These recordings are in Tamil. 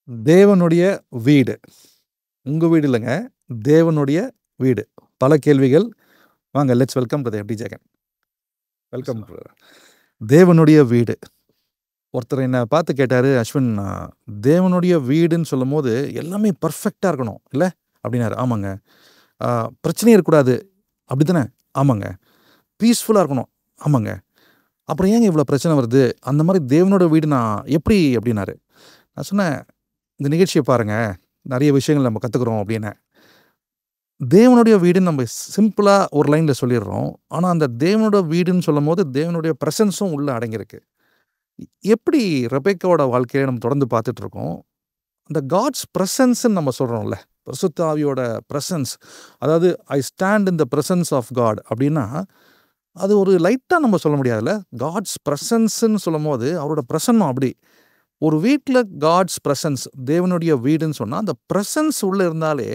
தேவனுடைய வீடு. உங்க வீடு இல்லைங்க. தேவனுடைய வீடு. பல கேள்விகள். வாங்க let's welcome to FT Jagan. Welcome. தேவனுடைய வீடு. ஒருத்தர் என்னை பார்த்து கேட்டார், அஸ்வின் தேவனுடைய வீடுன்னு சொல்லும் போது எல்லாமே பர்ஃபெக்டாக இருக்கணும் இல்லை அப்படின்னாரு. ஆமாங்க. பிரச்சனையே இருக்கக்கூடாது அப்படி தானே? ஆமாங்க. பீஸ்ஃபுல்லாக இருக்கணும். ஆமாங்க. அப்புறம் ஏங்க இவ்வளோ பிரச்சனை வருது? அந்த மாதிரி தேவனோட வீடு நான் எப்படி அப்படின்னாரு. நான் சொன்னேன், இந்த நிகழ்ச்சியை பாருங்கள், நிறைய விஷயங்கள் நம்ம கற்றுக்குறோம் அப்படின்னு. தேவனுடைய வீடுன்னு நம்ம சிம்பிளாக ஒரு லைனில் சொல்லிடுறோம். ஆனால் அந்த தேவனோட வீடுன்னு சொல்லும் போது தேவனுடைய ப்ரெசன்ஸும் உள்ளே அடங்கியிருக்கு. எப்படி ரெபெக்காவோட வாழ்க்கையை நம்ம தொடர்ந்து பார்த்துட்ருக்கோம். அந்த காட்ஸ் ப்ரெசன்ஸ்ன்னு நம்ம சொல்கிறோம்ல, பரிசுத்த ஆவியோட ப்ரெசன்ஸ். அதாவது I stand in the presence of God அப்படின்னா அது ஒரு லைட்டாக நம்ம சொல்ல முடியாதுல்ல. காட்ஸ் ப்ரெசன்ஸ்ன்னு சொல்லும் போது அவரோட ப்ரெசன்னும் அப்படி. ஒரு வீட்டில் காட்ஸ் ப்ரெசன்ஸ், தேவனுடைய வீடுன்னு சொன்னால் அந்த ப்ரெசன்ஸ் உள்ளே இருந்தாலே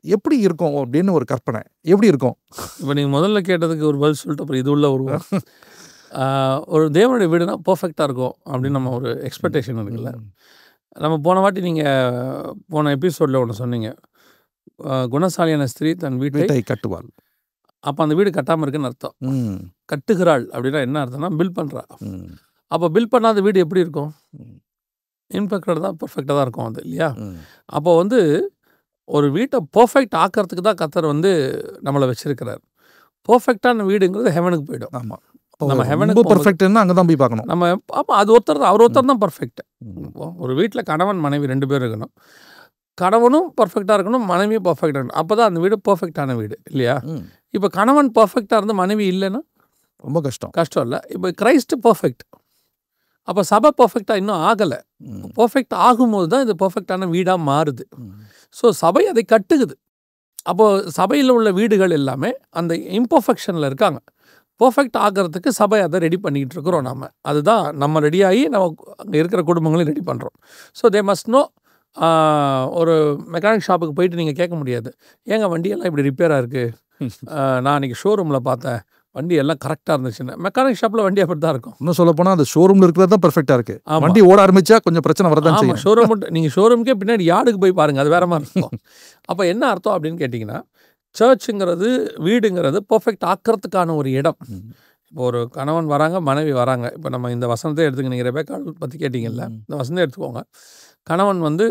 எப்படி இருக்கும் அப்படின்னு ஒரு கற்பனை. எப்படி இருக்கும்? இப்போ நீங்கள் முதல்ல கேட்டதுக்கு ஒரு பதில் சொல்லிட்டு அப்புறம் இது உள்ள வருவோம். ஒரு தேவனுடைய வீடுனா பர்ஃபெக்டாக இருக்கும் அப்படின்னு நம்ம ஒரு எக்ஸ்பெக்டேஷன் இருக்குல்ல. நம்ம போன வாட்டி நீங்கள் போன எபிசோடில் ஒன்று சொன்னீங்க, குணசாலியான ஸ்திரீ தன் வீட்டை கட்டுவாள். அப்போ அந்த வீடு கட்டாமல் இருக்குன்னு அர்த்தம். கட்டுகிறாள் அப்படின்னா என்ன அர்த்தம்னா பில் பண்ணுறா. அப்போ பில் பண்ணாத வீடு எப்படி இருக்கும்? இம்பர்ஃபெக்டாக தான், பர்ஃபெக்டாக தான் இருக்கும் அது இல்லையா? அப்போ வந்து ஒரு வீட்டை பர்ஃபெக்ட் ஆக்கிறதுக்கு தான் கர்த்தர் வந்து நம்மளை வச்சிருக்கிறார். பர்ஃபெக்டான வீடுங்கிறது ஹெவனுக்கு போயிடும். ஆமாம். நம்ம ஹெவனுக்கு பர்ஃபெக்ட்னா அங்கே தான் போய் பார்க்கணும் நம்ம. அப்போ அது ஒருத்தர் தான், அவர் ஒருத்தர் தான் பர்ஃபெக்ட். ஒரு வீட்டில் கணவன் மனைவி 2 பேர் இருக்கணும். கணவனும் பர்ஃபெக்டாக இருக்கணும், மனைவியும் பர்ஃபெக்டாக இருக்கணும். அப்போ தான் அந்த வீடு பர்ஃபெக்டான வீடு இல்லையா? இப்போ கணவன் பர்ஃபெக்டாக இருந்து மனைவி இல்லைன்னா ரொம்ப கஷ்டம். கஷ்டம் இல்லை. இப்போ கிரைஸ்ட் பர்ஃபெக்ட். அப்போ சபை பர்ஃபெக்டாக இன்னும் ஆகலை. பர்ஃபெக்ட் ஆகும்போது தான் இது பர்ஃபெக்டான வீடாக மாறுது. ஸோ சபை அதை கட்டுக்குது. அப்போது சபையில் உள்ள வீடுகள் எல்லாமே அந்த இம்பர்ஃபெக்ஷனில் இருக்காங்க. பர்ஃபெக்ட் ஆகிறதுக்கு சபை அதை ரெடி பண்ணிக்கிட்டு இருக்கிறோம் நாம். அதுதான் நம்ம ரெடியாகி நம்ம அங்கே இருக்கிற குடும்பங்களையும் ரெடி பண்ணுறோம். So they must know. ஒரு மெக்கானிக் ஷாப்புக்கு போயிட்டு நீங்கள் கேட்க முடியாது, ஏங்க வண்டியெல்லாம் இப்படி ரிப்பேராக இருக்குது, நான் அன்றைக்கி ஷோரூமில் பார்த்தேன் வண்டி எல்லாம் கரெக்டாக இருந்துச்சுன்னு. மெக்கானிக் ஷாப்பில் வண்டி அப்படி தான் இருக்கும். இன்னும் சொல்ல போனால் அந்த ஷோரூமில் இருக்கிறது தான் பர்ஃபெக்டாக இருக்குது. வண்டி ஓட ஆரம்பிச்சா கொஞ்சம் பிரச்சனை வரதான் செய்யும். ஷோரூம் நீங்கள் ஷோரூமுக்கே பின்னாடி யார்டுக்கு போய் பாருங்கள், அது வேற மாதிரி இருக்கும். அப்போ என்ன அர்த்தம் அப்படின்னு கேட்டிங்கன்னா, சர்ச்சுங்கிறது, வீடுங்கிறது பர்ஃபெக்ட் ஆக்கிறதுக்கான ஒரு இடம். இப்போ ஒரு கணவன் வராங்க, மனைவி வராங்க. இப்போ நம்ம இந்த வசனத்தை எடுத்துக்க, நீங்கள் ரெபெக்கா பற்றி கேட்டிங்கல்ல, இந்த வசனத்தை எடுத்துக்கோங்க. கணவன் வந்து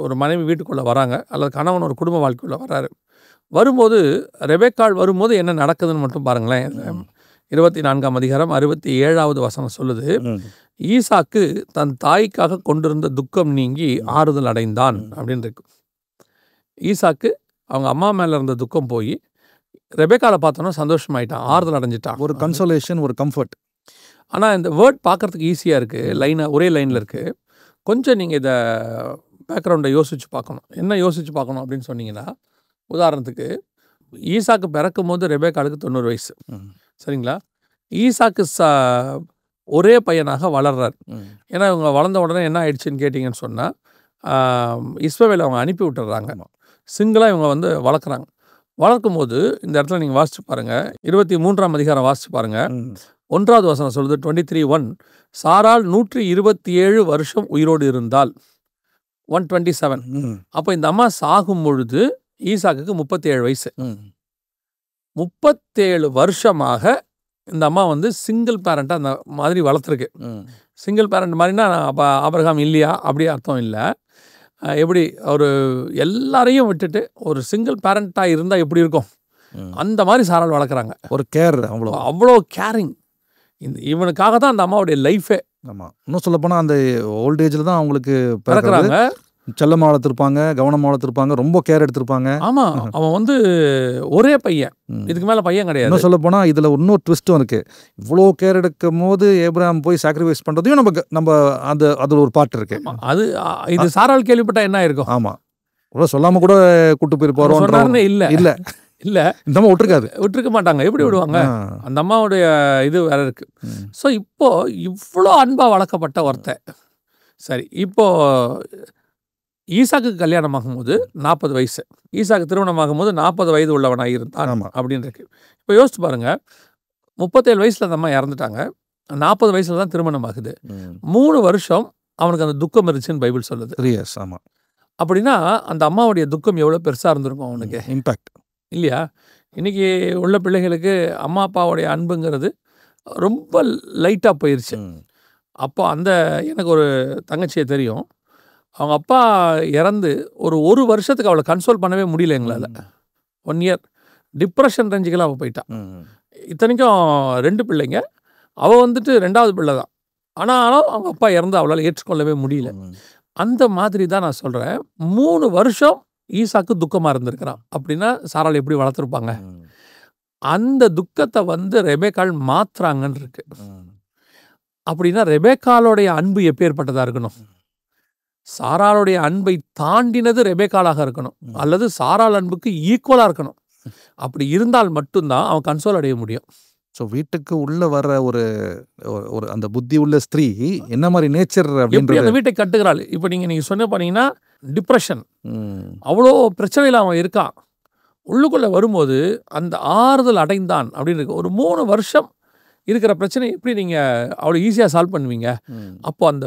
ஒரு மனைவி வீட்டுக்குள்ளே வராங்க, அல்லது கணவன் ஒரு குடும்ப வாழ்க்கைக்குள்ளே வராரு. வரும்போது ரெபெக்காள் வரும்போது என்ன நடக்குதுன்னு மட்டும் பாருங்களேன். 24ஆம் அதிகாரம் 67வது வசனம் சொல்லுது, ஈசாக்கு தன் தாய்க்காக கொண்டிருந்த துக்கம் நீங்கி ஆறுதல் அடைந்தான் அப்படின்னு இருக்கு. ஈசாக்கு அவங்க அம்மா மேலே இருந்த துக்கம் போய் ரெபெக்காவை பார்த்தோன்னா சந்தோஷமாயிட்டான், ஆறுதல் அடைஞ்சிட்டான். ஒரு கன்சோலேஷன், ஒரு கம்ஃபர்ட். ஆனால் இந்த வேர்ட் பார்க்குறதுக்கு ஈஸியாக இருக்குது, ஒரே லைனில் இருக்குது. கொஞ்சம் நீங்கள் இதை பேக்ரவுண்டை யோசித்து பார்க்கணும். என்ன யோசித்து பார்க்கணும் அப்படின்னு சொன்னீங்கன்னா, உதாரணத்துக்கு ஈசாக்கு பிறக்கும் போது ரெபெக்காளுக்கு 90 வயசு, சரிங்களா? ஈசாக்கு ஒரே பையனாக வளர்றார். ஏன்னா இவங்க வளர்ந்த உடனே என்ன ஆயிடுச்சுன்னு கேட்டிங்கன்னு சொன்னால், இஸ்மவேலை அவங்க அனுப்பி விட்டுறாங்க. சிங்கிளாக இவங்க வந்து வளர்க்குறாங்க. வளர்க்கும் போது இந்த இடத்துல நீங்கள் வாசித்து பாருங்கள், 23ஆம் அதிகாரம் வாசித்து பாருங்கள். 1வது வசனம் சொல்லுது, 23:1, சாராள் 127 வருஷம் உயிரோடு இருந்தால், 127. அப்போ இந்த அம்மா சாகும் பொழுது ஈசாக்குக்கு 37 வயசு. 37 வருஷமாக இந்த அம்மா வந்து சிங்கிள் பேரண்ட்டாக அந்த மாதிரி வளர்த்துருக்கு. சிங்கிள் பேரண்ட் மாதிரினா அப்போ ஆபிரகாம் இல்லையா அப்படி அர்த்தம் இல்லை. எப்படி ஒரு எல்லாரையும் விட்டுட்டு ஒரு சிங்கிள் பேரண்ட்டாக இருந்தால் எப்படி இருக்கும், அந்த மாதிரி சாராள் வளர்க்குறாங்க. ஒரு கேர், அவ்வளோ கேரிங். இவனுக்காக தான் அந்த அம்மாவுடைய லைஃபே. ஆமாம். இன்னும் சொல்ல போனால் அந்த ஓல்டேஜில் தான் அவங்களுக்கு பிறக்கிறாங்க. செல்லமாக வளர்த்துருப்பாங்க, கவனமாக வளர்த்துருப்பாங்க, ரொம்ப கேர் எடுத்திருப்பாங்க. ஆமாம். அவன் வந்து ஒரே பையன், இதுக்கு மேலே பையன் கிடையாது. இன்னும் சொல்ல போனால் இதில் இன்னொரு ட்விஸ்ட்டும் இருக்குது. இவ்வளோ கேர் எடுக்கும் போது ஏப்ரஹாம் போய் சாக்ரிஃபைஸ் பண்ணுறதையும் நம்ம அதில் ஒரு பாட்டு இருக்குது. அது இது சாராள் கேள்விப்பட்டா என்ன இருக்கும்? ஆமாம். இவ்வளோ சொல்லாமல் கூட கூட்டு போய் போகிறோம். இல்லை இல்லை இல்லை, இந்த அம்மா விட்டுருக்க மாட்டாங்க. எப்படி விடுவாங்க? அந்த அம்மாவுடைய இது வேற இருக்கு. ஸோ இப்போ இவ்வளோ அன்பாக வளர்க்கப்பட்ட ஒருத்தன், சரி, இப்போ ஈசாக்கு கல்யாணம் ஆகும்போது 40 வயசு, ஈசாக்கு திருமணம் ஆகும்போது 40 வயது உள்ளவனாக இருந்தான் அப்படின்னு இருக்கு. இப்போ யோசிச்சு பாருங்க, 37 வயசில் அந்த அம்மா இறந்துட்டாங்க, 40 வயசில் தான் திருமணம் ஆகுது. 3 வருஷம் அவனுக்கு அந்த துக்கம் இருந்துச்சுன்னு பைபிள் சொல்லுது. 3 years. ஆமா. அப்படின்னா அந்த அம்மாவுடைய துக்கம் எவ்வளோ பெருசாக இருந்திருக்கும் அவனுக்கு, இம்பாக்ட் இல்லையா? இன்றைக்கி உள்ள பிள்ளைகளுக்கு அம்மா அப்பாவுடைய அன்புங்கிறது ரொம்ப லைட்டாக போயிடுச்சு. அப்போ எனக்கு ஒரு தங்கச்சியை தெரியும். அவங்க அப்பா இறந்து ஒரு வருஷத்துக்கு அவளை கன்சோல் பண்ணவே முடியல எங்களால். 1 year டிப்ரெஷன் ரேஞ்சுக்கெல்லாம் அவள் போயிட்டான். இத்தனைக்கும் 2 பிள்ளைங்க, அவள் வந்துட்டு 2வது பிள்ளை தான். ஆனாலும் அவங்க அப்பா இறந்து அவளால் ஏற்றுக்கொள்ளவே முடியல. அந்த மாதிரி தான் நான் சொல்கிறேன். 3 வருஷம் ஈசாக்கு துக்கமாக இருந்திருக்கிறான். அப்படின்னா சாராள் எப்படி வளர்த்துருப்பாங்க? அந்த துக்கத்தை ரெபேக்காள் மாத்துறாங்கன்னு இருக்கு. அப்படின்னா ரெபேக்காளுடைய அன்பு எப்பேற்பட்டதாக இருக்கணும்? சாராளுடைய அன்பை தாண்டினது ரெபேக்காளாக இருக்கணும், அல்லது சாராள் அன்புக்கு ஈக்குவலாக இருக்கணும். அப்படி இருந்தால் மட்டும்தான் அவன் கன்சோல் அடைய முடியும். ஸோ வீட்டுக்கு உள்ள வர ஒரு அந்த புத்தி உள்ள ஸ்திரீ என்ன மாதிரி நேச்சர் எப்படி அந்த வீட்டை கட்டுகிறாள்? இப்போ நீங்கள் சொன்ன பண்ணீங்கன்னா டிப்ரெஷன், அவ்வளோ பிரச்சனையில் அவன் இருக்கான். உள்ளுக்குள்ளே வரும்போது அந்த ஆறுதல் அடைந்தான் அப்படின்னு இருக்கு. ஒரு 3 வருஷம் இருக்கிற பிரச்சனை எப்படி நீங்கள் அவ்வளோ ஈஸியாக சால்வ் பண்ணுவீங்க? அப்போ அந்த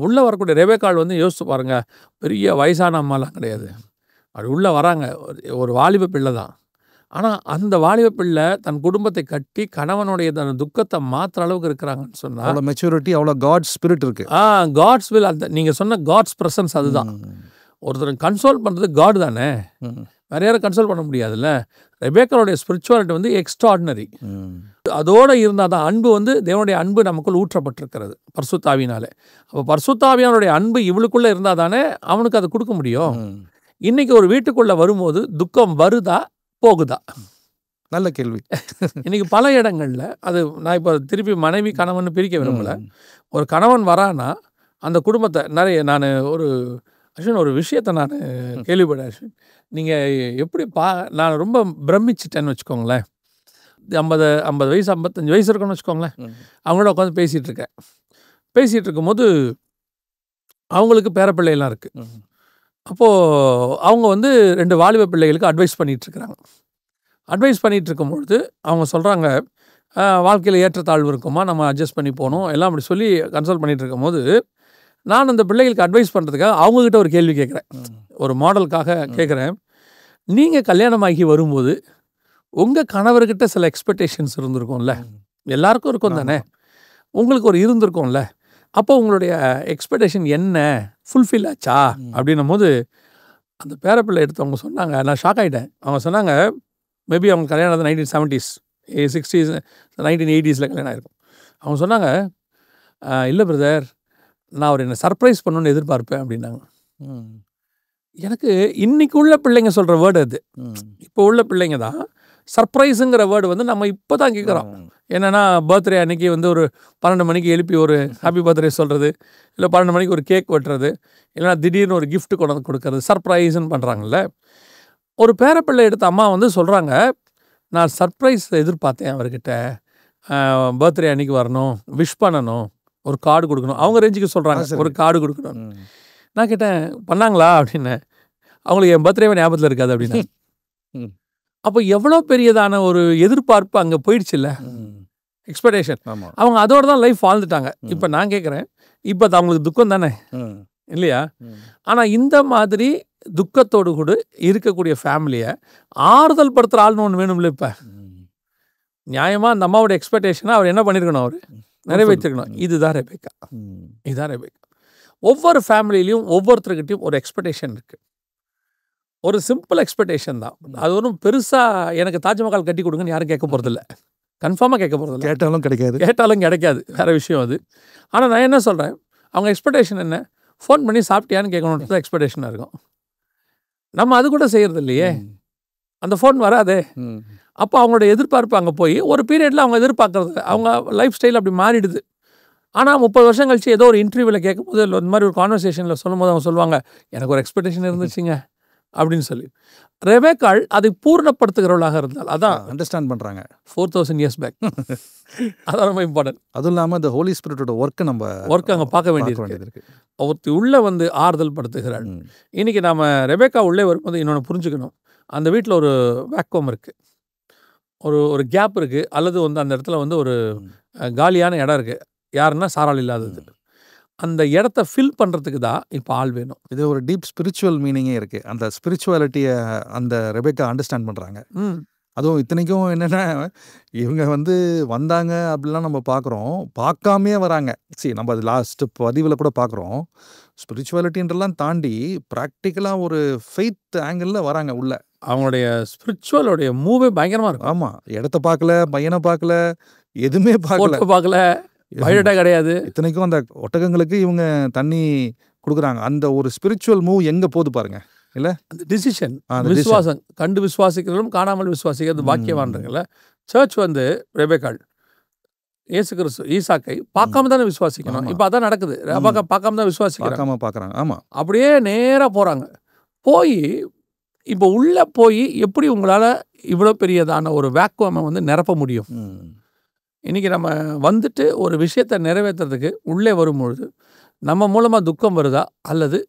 உள்ளே வரக்கூடிய ரெபேக்காள் யோசிச்சு பாருங்கள், பெரிய வயசான அம்மாலாம் கிடையாது. அப்படி உள்ளே வராங்க, ஒரு வாலிப பிள்ளை தான். ஆனால் அந்த வாலிப பிள்ளை தன் குடும்பத்தை கட்டி கணவனுடைய தன் துக்கத்தை மாற்றுற அளவுக்கு இருக்கிறாங்கன்னு சொன்னால் அவ்வளோ மெச்சூரிட்டி, அவ்வளோ காட்ஸ் ஸ்பிரிட் இருக்கு. காட்ஸ் வில், அந்த நீங்கள் சொன்ன காட்ஸ் ப்ரெசன்ஸ் அதுதான். ஒருத்தர் கன்சோல் பண்ணுறது காட் தானே, வேற யாரும் கன்சோல் பண்ண முடியாதுல்ல. ரெபேக்காளுடைய ஸ்பிரிச்சுவாலிட்டி எக்ஸ்ட்ராடினரி. அதோடு இருந்தால் தான் அன்பு தேவனுடைய அன்பு நமக்குள் ஊற்றப்பட்டிருக்கிறது பரிசுத்தாவினாலே. அப்போ பரிசுத்தாவியானுடைய அன்பு இவளுக்குள்ளே இருந்தால் தானே அவனுக்கு அதை கொடுக்க முடியும். இன்றைக்கி ஒரு வீட்டுக்குள்ளே வரும்போது துக்கம் வருதா போகுதா? நல்ல கேள்வி. இன்றைக்கி பல இடங்களில் அது நான் இப்போ திருப்பி மனைவி கணவன் பிரிக்க விரும்பலை. ஒரு கணவன் வரானா அந்த குடும்பத்தை நான் ஒரு விஷயத்தை நான் கேள்விப்பட்டேன். நீங்கள் எப்படி நான் ரொம்ப பிரமிச்சிட்டேன்னு வச்சுக்கோங்களேன். 50 வயசு 55 வயசு இருக்குன்னு வச்சுக்கோங்களேன். அவங்களோட உட்காந்து பேசிகிட்டு இருக்கும்போது அவங்களுக்கு பேரப்பிள்ளையெல்லாம் இருக்குது. அப்போது அவங்க 2 வாலிப பிள்ளைகளுக்கு அட்வைஸ் பண்ணிகிட்ருக்குறாங்க. அட்வைஸ் பண்ணிகிட்டு இருக்கும்பொழுது அவங்க சொல்கிறாங்க, வாழ்க்கையில் ஏற்றத்தாழ்வு இருக்குமா, நம்ம அட்ஜஸ்ட் பண்ணி போகணும் எல்லாம் அப்படி சொல்லி கன்சல்ட் பண்ணிகிட்டு இருக்கும்போது நான் அந்த பிள்ளைகளுக்கு அட்வைஸ் பண்ணுறதுக்காக அவங்கக்கிட்ட ஒரு கேள்வி கேட்குறேன். ஒரு மாடலுக்காக கேட்குறேன். நீங்கள் கல்யாணமாகி வரும்போது உங்கள் கணவர்கிட்ட சில எக்ஸ்பெக்டேஷன்ஸ் இருந்திருக்கும்ல, எல்லாருக்கும் இருக்கும் தானே, உங்களுக்கு ஒரு இருந்திருக்கும்ல. அப்போ உங்களுடைய எக்ஸ்பெக்டேஷன் என்ன, ஃபுல்ஃபில் ஆச்சா அப்படின்னும் போது அந்த பேரப்பிள்ளை எடுத்தவங்க சொன்னாங்க. நான் ஷாக் ஆகிட்டேன். அவங்க சொன்னாங்க, மேபி அவங்க கல்யாணம் 1970s 60s 1980s கல்யாணம் ஆகிருக்கும். அவங்க சொன்னாங்க, இல்லை பிரதர், நான் அவர் என்னை சர்ப்ரைஸ் பண்ணணுன்னு எதிர்பார்ப்பேன் அப்படின்னாங்க. எனக்கு இன்னைக்கு உள்ள பிள்ளைங்க சொல்கிற வேர்டு அது. இப்போ உள்ள பிள்ளைங்க தான் சர்ப்ரைஸுங்கிற வேர்டு நம்ம இப்போ தான் கேட்குறோம். என்னென்னா பர்த்டே அன்றைக்கி ஒரு 12 மணிக்கு எழுப்பி ஒரு ஹாப்பி பர்த்டே சொல்கிறது, இல்லை 12 மணிக்கு ஒரு கேக் வெட்டுறது, இல்லைனா திடீர்னு ஒரு கிஃப்ட் கொண்டு வந்து கொடுக்கறது, சர்ப்ரைஸ்ன்னு பண்ணுறாங்கல்ல. ஒரு பேரப்பிள்ளை எடுத்த அம்மா சொல்கிறாங்க, நான் சர்ப்ரைஸ் எதிர்பார்த்தேன் அவர்கிட்ட, பர்த்டே அன்றைக்கி வரணும், விஷ் பண்ணணும், ஒரு கார்டு கொடுக்கணும். அவங்க ரேஞ்சுக்கு சொல்கிறாங்க, ஒரு கார்டு கொடுக்கணும். நான் கேட்டேன், பண்ணாங்களா அப்படின்னு. அவங்களுக்கு என் பர்த்டேவே ஞாபகத்தில் இருக்காது அப்படின்னு. அப்போ எவ்வளோ பெரியதான ஒரு எதிர்பார்ப்பு அங்கே போயிடுச்சுல்ல, எக்ஸ்பெக்டேஷன். அவங்க அதோடு தான் லைஃப் வாழ்ந்துட்டாங்க. இப்போ நான் கேட்குறேன், இப்போ அது அவங்களுக்கு துக்கம் தானே இல்லையா? ஆனால் இந்த மாதிரி துக்கத்தோடு கூட இருக்கக்கூடிய ஃபேமிலியை ஆறுதல் படுத்துகிற ஆள்னு ஒன்று வேணும்ல. இப்போ நியாயமாக அந்த அம்மாவோட எக்ஸ்பெக்டேஷனை அவர் என்ன பண்ணியிருக்கணும், அவர் நிறைவேற்றிருக்கணும். இதுதான் ரெபேக்கா. ஒவ்வொரு ஃபேமிலியிலையும் ஒவ்வொருத்தருக்கிட்டையும் ஒரு எக்ஸ்பெக்டேஷன் இருக்குது. ஒரு சிம்பிள் எக்ஸ்பெக்டேஷன் தான். அது ஒன்றும் பெருசாக எனக்கு தாஜ்மஹால் கட்டி கொடுங்கன்னு யாரும் கேட்க போகிறதில்ல, கன்ஃபார்மாக கேட்க போகிறதில்ல. கேட்டாலும் கிடைக்காது, வேறு விஷயம் அது. ஆனால் நான் என்ன சொல்கிறேன், அவங்க எக்ஸ்பெக்டேஷன் என்ன, ஃபோன் பண்ணி சாப்பிட்டியான்னு கேட்கணுன்றது தான் எக்ஸ்பெக்டேஷனாக இருக்கும். நம்ம அது கூட செய்கிறது இல்லையே, அந்த ஃபோன் வராதே. அப்போ அவங்களோட எதிர்பார்ப்பு அங்கே போய் ஒரு பீரியடில் அவங்க எதிர்பார்க்குறது, அவங்க லைஃப் ஸ்டைல் அப்படி மாறிடுது. ஆனால் 30 வருஷம் கழிச்சு ஏதோ ஒரு இன்டர்வியூவில் கேட்கும்போது, இல்லை இந்த மாதிரி ஒரு கான்வர்சேஷனில் சொல்லும்போது அவங்க சொல்லுவாங்க, எனக்கு ஒரு எக்ஸ்பெக்டேஷன் இருந்துச்சுங்க அப்படின்னு சொல்லி. ரெபேக்காள் அதை பூர்ணப்படுத்துகிறவளாக இருந்தால், அதான் அண்டர்ஸ்டாண்ட் பண்ணுறாங்க. 4000 years பேக். அதான் ரொம்ப இம்பார்ட்டன்ட். அதுவும் இல்லாமல் இந்த ஹோலி ஸ்பிரிட்டோட ஒர்க்கு அங்கே பார்க்க வேண்டியது. ஒருத்தி உள்ளே ஆறுதல் படுத்துகிறாள். இன்றைக்கி நாம் ரெபேக்கா உள்ளே வரும்போது இன்னொன்று புரிஞ்சுக்கணும். அந்த வீட்டில் ஒரு வேக்கம் இருக்குது, ஒரு கேப் இருக்குது, அல்லது அந்த இடத்துல ஒரு காலியான இடம் இருக்குது. யாருன்னா சாராள் இல்லாதது. அந்த இடத்த ஃபில் பண்ணுறதுக்கு தான் இப்போ ஆள் வேணும். இது ஒரு டீப் ஸ்பிரிச்சுவல் மீனிங்கே இருக்குது. அந்த ஸ்பிரிச்சுவாலிட்டியை அந்த ரெபேக்கா அண்டர்ஸ்டாண்ட் பண்ணுறாங்க. அதுவும் இத்தனைக்கும் என்னென்னா, இவங்க வந்தாங்க அப்படிலாம் நம்ம பார்க்குறோம், பார்க்காமே வராங்க. நம்ம அது லாஸ்ட்டு பதிவில் கூட பார்க்குறோம். ஸ்பிரிச்சுவாலிட்டின்றலாம் தாண்டி ப்ராக்டிக்கலாக ஒரு ஃபெய்த் ஆங்கிளில் வராங்க உள்ள. அவங்களுடைய ஸ்பிரிச்சுவலோடைய மூவே பயங்கரமாக இருக்கும். ஆமாம், இடத்த பார்க்கல, பையனை பார்க்கல, எதுவுமே பார்க்கல, பயோடேட்டா கிடையாது. இத்தனைக்கும் அந்த ஒட்டகங்களுக்கு இவங்க தண்ணி கொடுக்குறாங்க. அந்த ஒரு ஸ்பிரிச்சுவல் மூவ் எங்கே போகுது பாருங்க. இல்லை, அந்த டிசிஷன், விசுவாசம், கண்டு விசுவாசிக்கிறதும் காணாமல் விசுவாசிக்கிறது பாக்கியவான்றங்கள. சர்ச் ரெபேக்காள் இயேசு கிறிஸ்து ஈசாக்கை பார்க்காம தானே விசுவாசிக்கணும். இப்போ அதான் நடக்குது. பார்க்காம தான் விசுவாசிக்கிறாங்க. ஆமாம், அப்படியே நேராக போகிறாங்க. போய் இப்போ உள்ளே போய் எப்படி உங்களால் இவ்வளோ பெரியதான ஒரு வேக்குவமை நிரப்ப முடியும்? இன்றைக்கி நம்ம ஒரு விஷயத்தை நிறைவேற்றுறதுக்கு உள்ளே வரும்பொழுது நம்ம மூலமாக துக்கம் வருதா அல்லது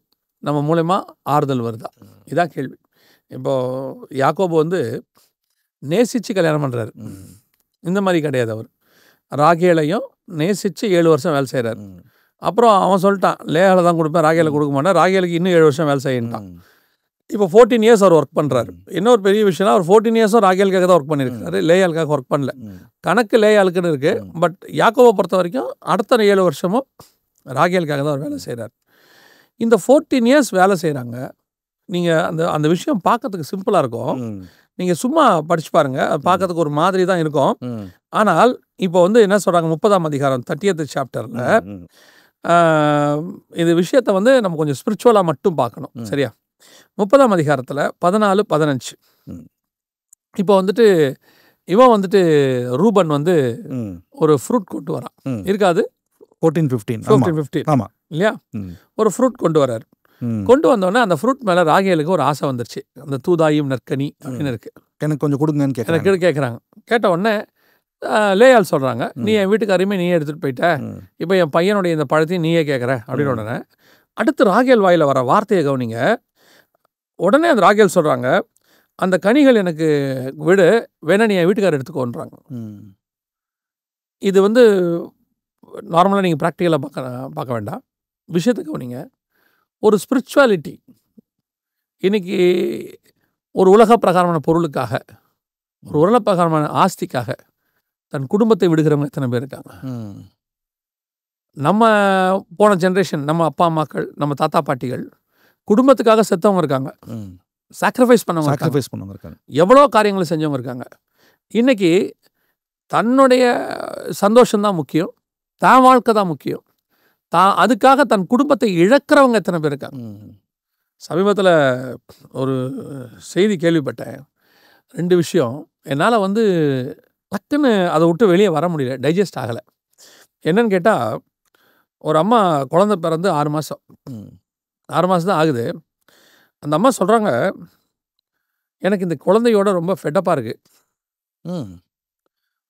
நம்ம மூலமாக ஆறுதல் வருதா? இதான் கேள்வி. இப்போது யாக்கோபு நேசித்து கல்யாணம் பண்ணுறாரு. இந்த மாதிரி கிடையாது. அவர் ராகேலையும் நேசித்து 7 வருஷம் வேலை செய்கிறார். அப்புறம் அவன் சொல்லிட்டான், லேயால தான் கொடுப்பேன், ராகேலை கொடுக்க மாட்டேன். ராகேலுக்கு இன்னும் 7 வருஷம் வேலை செய்யட்டான். இப்போ 14 இயர்ஸ் அவர் ஒர்க் பண்ணுறாரு. இன்னொரு பெரிய விஷயம்னா, அவர் 14 இயர்ஸும் ராகேலுக்காக தான் ஒர்க் பண்ணியிருக்காரு, லேயாளுக்காக ஒர்க் பண்ணல. கணக்கு லேயாளுக்குன்னு இருக்குது. பட் யாக்கோபை பொறுத்த வரைக்கும் அடுத்த 7 வருஷமும் ராகேலுக்காக தான் அவர் வேலை செய்கிறார். இந்த 14 இயர்ஸ் வேலை செய்கிறாங்க. நீங்கள் அந்த விஷயம் பார்க்கறதுக்கு சிம்பிளாக இருக்கும். நீங்கள் சும்மா படிச்சு பாருங்கள், அது பார்க்கறதுக்கு ஒரு மாதிரி தான் இருக்கும். ஆனால் இப்போ என்ன சொல்கிறாங்க, 30ஆம் அதிகாரம் 30th சாப்டரில் இது விஷயத்தை நம்ம கொஞ்சம் ஸ்பிரிச்சுவலாக மட்டும் பார்க்கணும். சரியா? 30ஆம் அதிகாரத்தில் 14, 15 இப்போ இவன் ரூபன் ஒரு ஃப்ரூட் கொண்டு வரான். இருக்காது 14-15 ஆமாம் இல்லையா? ஒரு ஃப்ரூட் கொண்டு வர்றாரு. கொண்டு வந்தோடனே அந்த ஃப்ரூட் மேலே ராகேலுக்கு ஒரு ஆசை வந்துருச்சு. அந்த தூதாயும் நற்கனி அப்படின்னு இருக்கு, எனக்கு கொஞ்சம் கொடுங்கன்னு கேட்குறாங்க. கேட்ட உடனே லேயால் சொல்கிறாங்க, நீ என் வீட்டுக்காரையுமே நீயே எடுத்துகிட்டு போயிட்ட, இப்போ என் பையனுடைய இந்த பழத்தையும் நீயே கேட்குற அப்படின்னு. உடனே அடுத்து ராகேல் வாயில் வர வார்த்தையை கவனிங்க. உடனே அந்த ராகேல் சொல்கிறாங்க, அந்த கனிகள் எனக்கு விடு, வேணா நீ என் வீட்டுக்காரர் எடுத்துக்கோன்றாங்க. இது நார்மலாக நீங்கள் ப்ராக்டிக்கலாக பார்க்க வேண்டாம், விஷயத்துக்கு கவனிங்க. ஒரு ஸ்பிரிச்சுவாலிட்டி இன்னைக்கு ஒரு உலக பிரகாரமான பொருளுக்காக, ஒரு உலக பிரகாரமான ஆஸ்திக்காக தன் குடும்பத்தை விடுகிறவங்க எத்தனை பேர் இருக்காங்க? நம்ம போன ஜென்ரேஷன், நம்ம அப்பா அம்மாக்கள், நம்ம தாத்தா பாட்டிகள் குடும்பத்துக்காக செத்தவங்க இருக்காங்க, சாக்ரிஃபைஸ் பண்ணவங்க இருக்காங்க, எவ்வளோ காரியங்களை செஞ்சவங்க இருக்காங்க. இன்னைக்கு தன்னுடைய சந்தோஷம்தான் முக்கியம், தான் வாழ்க்கை தான் முக்கியம், அதுக்காக தன் குடும்பத்தை இழக்கிறவங்க எத்தனை பேர் இருக்காங்க? சமீபத்தில் ஒரு செய்தி கேள்விப்பட்டேன். 2 விஷயம் என்னால் டக்குன்னு அதை விட்டு வெளியே வர முடியல, டைஜஸ்ட் ஆகலை. என்னன்னு கேட்டால், ஒரு அம்மா குழந்தை பிறந்து 6 மாதம் தான் ஆகுது. அந்த அம்மா சொல்கிறாங்க, எனக்கு இந்த குழந்தையோட ரொம்ப ஃபெட்டப்பாக இருக்குது,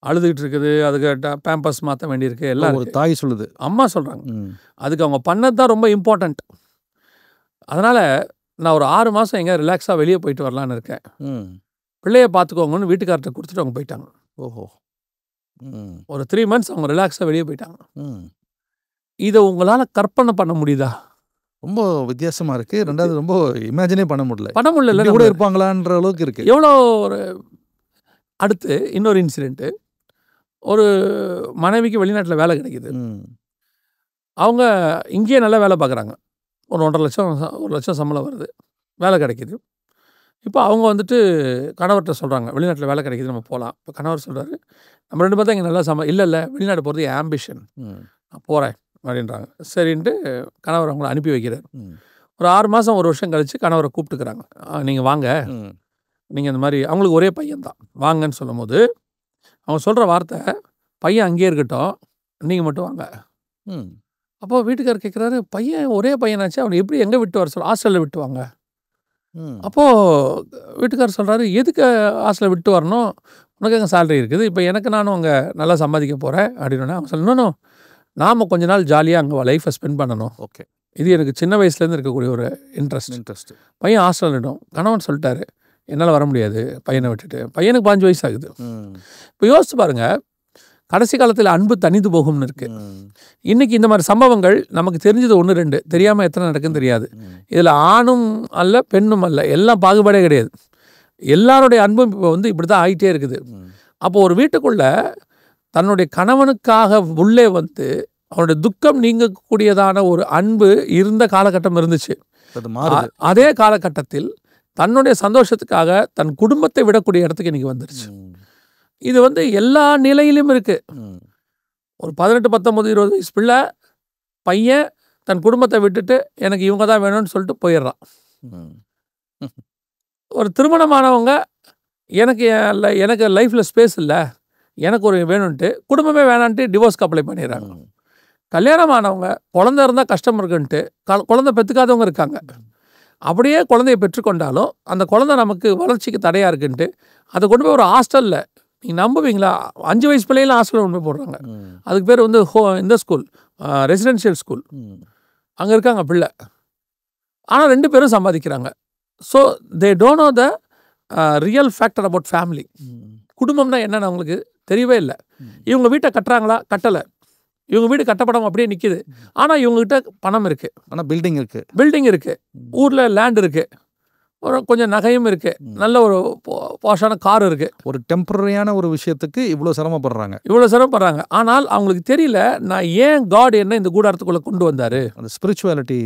அழுதுகிட்டு இருக்குது, அதுக்கு பேம்பர்ஸ் மாற்ற வேண்டியிருக்கு, எல்லாம் ஒரு தாய் சொல்லுது, அம்மா சொல்கிறாங்க. அதுக்கு அவங்க பண்ணது தான் ரொம்ப இம்பார்ட்டண்ட். அதனால் நான் ஒரு 6 மாதம் எங்கே ரிலாக்ஸாக வெளியே போயிட்டு வரலான்னு இருக்கேன், பிள்ளையை பார்த்துக்கோங்கன்னு வீட்டுக்கார்ட்ட கொடுத்துட்டு அவங்க போயிட்டாங்க. ஓஹோ, ஒரு 3 months அவங்க ரிலாக்ஸாக வெளியே போயிட்டாங்க. இதை உங்களால் கற்பனை பண்ண முடியுதா? ரொம்ப வித்தியாசமாக இருக்குது. ரெண்டாவது ரொம்ப இமேஜினே பண்ண முடியல கூட இருப்பாங்களான்ற அளவுக்கு இருக்குது. எவ்வளோ ஒரு அடுத்து இன்னொரு இன்சிடெண்ட்டு. ஒரு மனைவிக்கு வெளிநாட்டில் வேலை கிடைக்கிது. அவங்க இங்கேயே நல்லா வேலை பார்க்குறாங்க. ஒரு 1.5 லட்சம் சம்பளம் வருது, வேலை கிடைக்கிது. இப்போ அவங்க கணவர்கிட்ட சொல்கிறாங்க, வெளிநாட்டில் வேலை கிடைக்கிது, நம்ம போகலாம். இப்போ கணவர் சொல்கிறாரு, நம்ம 2 பேர் தான் இங்கே நல்லா இல்லை வெளிநாடு போகிறது என் ஆம்பிஷன், நான் போகிறேன் அப்படின்றாங்க. சரின்ட்டு கணவர் அவங்கள அனுப்பி வைக்கிறார். ஒரு 6 மாதம் 1 வருஷம் கழித்து கணவரை கூப்பிட்டுக்கிறாங்க, நீங்கள் வாங்க, நீங்கள் இந்த மாதிரி, அவங்களுக்கு ஒரே பையன் தான், வாங்கன்னு சொல்லும் போது அவங்க சொல்கிற வார்த்தை, பையன் அங்கேயே இருக்கட்டும், நீங்கள் மட்டும் வாங்க. அப்போ வீட்டுக்காரர் கேட்குறாரு, பையன் ஒரே பையனாச்சு, அவனை எப்படி எங்கே விட்டு வர சொல்ல, ஹாஸ்டலில் விட்டு வாங்க. அப்போது வீட்டுக்காரர் சொல்கிறாரு, எதுக்கு ஹாஸ்டலில் விட்டு வரணும், உனக்கு எங்கே சேலரி இருக்குது, இப்போ எனக்கு நானும் அங்கே நல்லா சம்பாதிக்க போகிறேன் அப்படின்னு. அவங்க சொல்லணும், நாம் கொஞ்ச நாள் ஜாலியாக அங்கே லைஃப்பை ஸ்பெண்ட் பண்ணணும். ஓகே, இது எனக்கு சின்ன வயசுலேருந்து இருக்கக்கூடிய ஒரு இன்ட்ரெஸ்ட். பையன் ஹாஸ்டல் விடும், கணவன் சொல்லிட்டாரு, என்னால் வர முடியாது பையனை விட்டுட்டு. பையனுக்கு 15 வயசு ஆகுது. இப்போ யோசிச்சு பாருங்கள், கடைசி காலத்தில் அன்பு தனிந்து போகும்னு இருக்கு. இன்னைக்கு இந்த மாதிரி சம்பவங்கள் நமக்கு தெரிஞ்சது 1-2, தெரியாமல் எத்தனை நடக்குன்னு தெரியாது. இதில் ஆணும் அல்ல பெண்ணும் அல்ல, எல்லாம் பாகுபாடே கிடையாது. எல்லாருடைய அன்பும் இப்போ வந்து இப்படி தான் ஆகிட்டே இருக்குது. அப்போ ஒரு வீட்டுக்குள்ள தன்னுடைய கணவனுக்காக உள்ளே வந்து அவனுடைய துக்கம் நீங்கக்கூடியதான ஒரு அன்பு இருந்த காலகட்டம் இருந்துச்சு. அதே காலகட்டத்தில் தன்னுடைய சந்தோஷத்துக்காக தன் குடும்பத்தை விடக்கூடிய இடத்துக்கு இன்னைக்கு வந்துருச்சு. இது வந்து எல்லா நிலையிலும் இருக்கு. ஒரு 18, 19, 20 வயசு பிள்ளை பையன் தன் குடும்பத்தை விட்டுட்டு எனக்கு இவங்க தான் வேணும்னு சொல்லிட்டு போயிடுறான். ஒரு திருமணமானவங்க எனக்கு லைஃப்பில் ஸ்பேஸ் இல்லை, எனக்கு ஒரு வேணும்ன்ட்டு குடும்பமே வேணான்ட்டு டிவோர்ஸ்க்கு அப்ளை பண்ணிடுறாங்க. கல்யாணமானவங்க குழந்தை இருந்தால் கஷ்டம் இருக்குன்ட்டு குழந்தை பெற்றுக்காதவங்க இருக்காங்க. அப்படியே குழந்தைய பெற்றுக்கொண்டாலும் அந்த குழந்தை நமக்கு வளர்ச்சிக்கு தடையாக இருக்குன்ட்டு அதை கொண்டு போய் ஒரு ஹாஸ்டலில், நீங்கள் நம்புவீங்களா, 5 வயசு பிள்ளைகளும் ஹாஸ்டலில் கொண்டு போய் போடுறாங்க. அதுக்கு பேர் வந்து இந்த ஸ்கூல் ரெசிடென்ஷியல் ஸ்கூல். அங்கே இருக்காங்க பிள்ளை, ஆனால் 2 பேரும் சம்பாதிக்கிறாங்க. So they don't know the real factor about family. குடும்பம்னா என்னென்னு அவங்களுக்கு தெரியவே இல்லை. இவங்க வீட்டை கட்டுறாங்களா, கட்டலை. இவங்க வீடு கட்டப்படம் அப்படியே நிற்கிது. ஆனால் இவங்ககிட்ட பணம் இருக்குது, ஆனால் பில்டிங் இருக்குது, ஊரில் லேண்ட் இருக்குது, ஒரு கொஞ்சம் நகையும் இருக்குது, நல்ல ஒரு பாஷான கார் இருக்குது. ஒரு டெம்பரரியான ஒரு விஷயத்துக்கு இவ்வளோ சிரமப்படுறாங்க. ஆனால் அவங்களுக்கு தெரியல நான் ஏன் காட் என்ன இந்த கூடாரத்துக்குள்ளே கொண்டு வந்தார். அந்த ஸ்பிரிச்சுவாலிட்டி.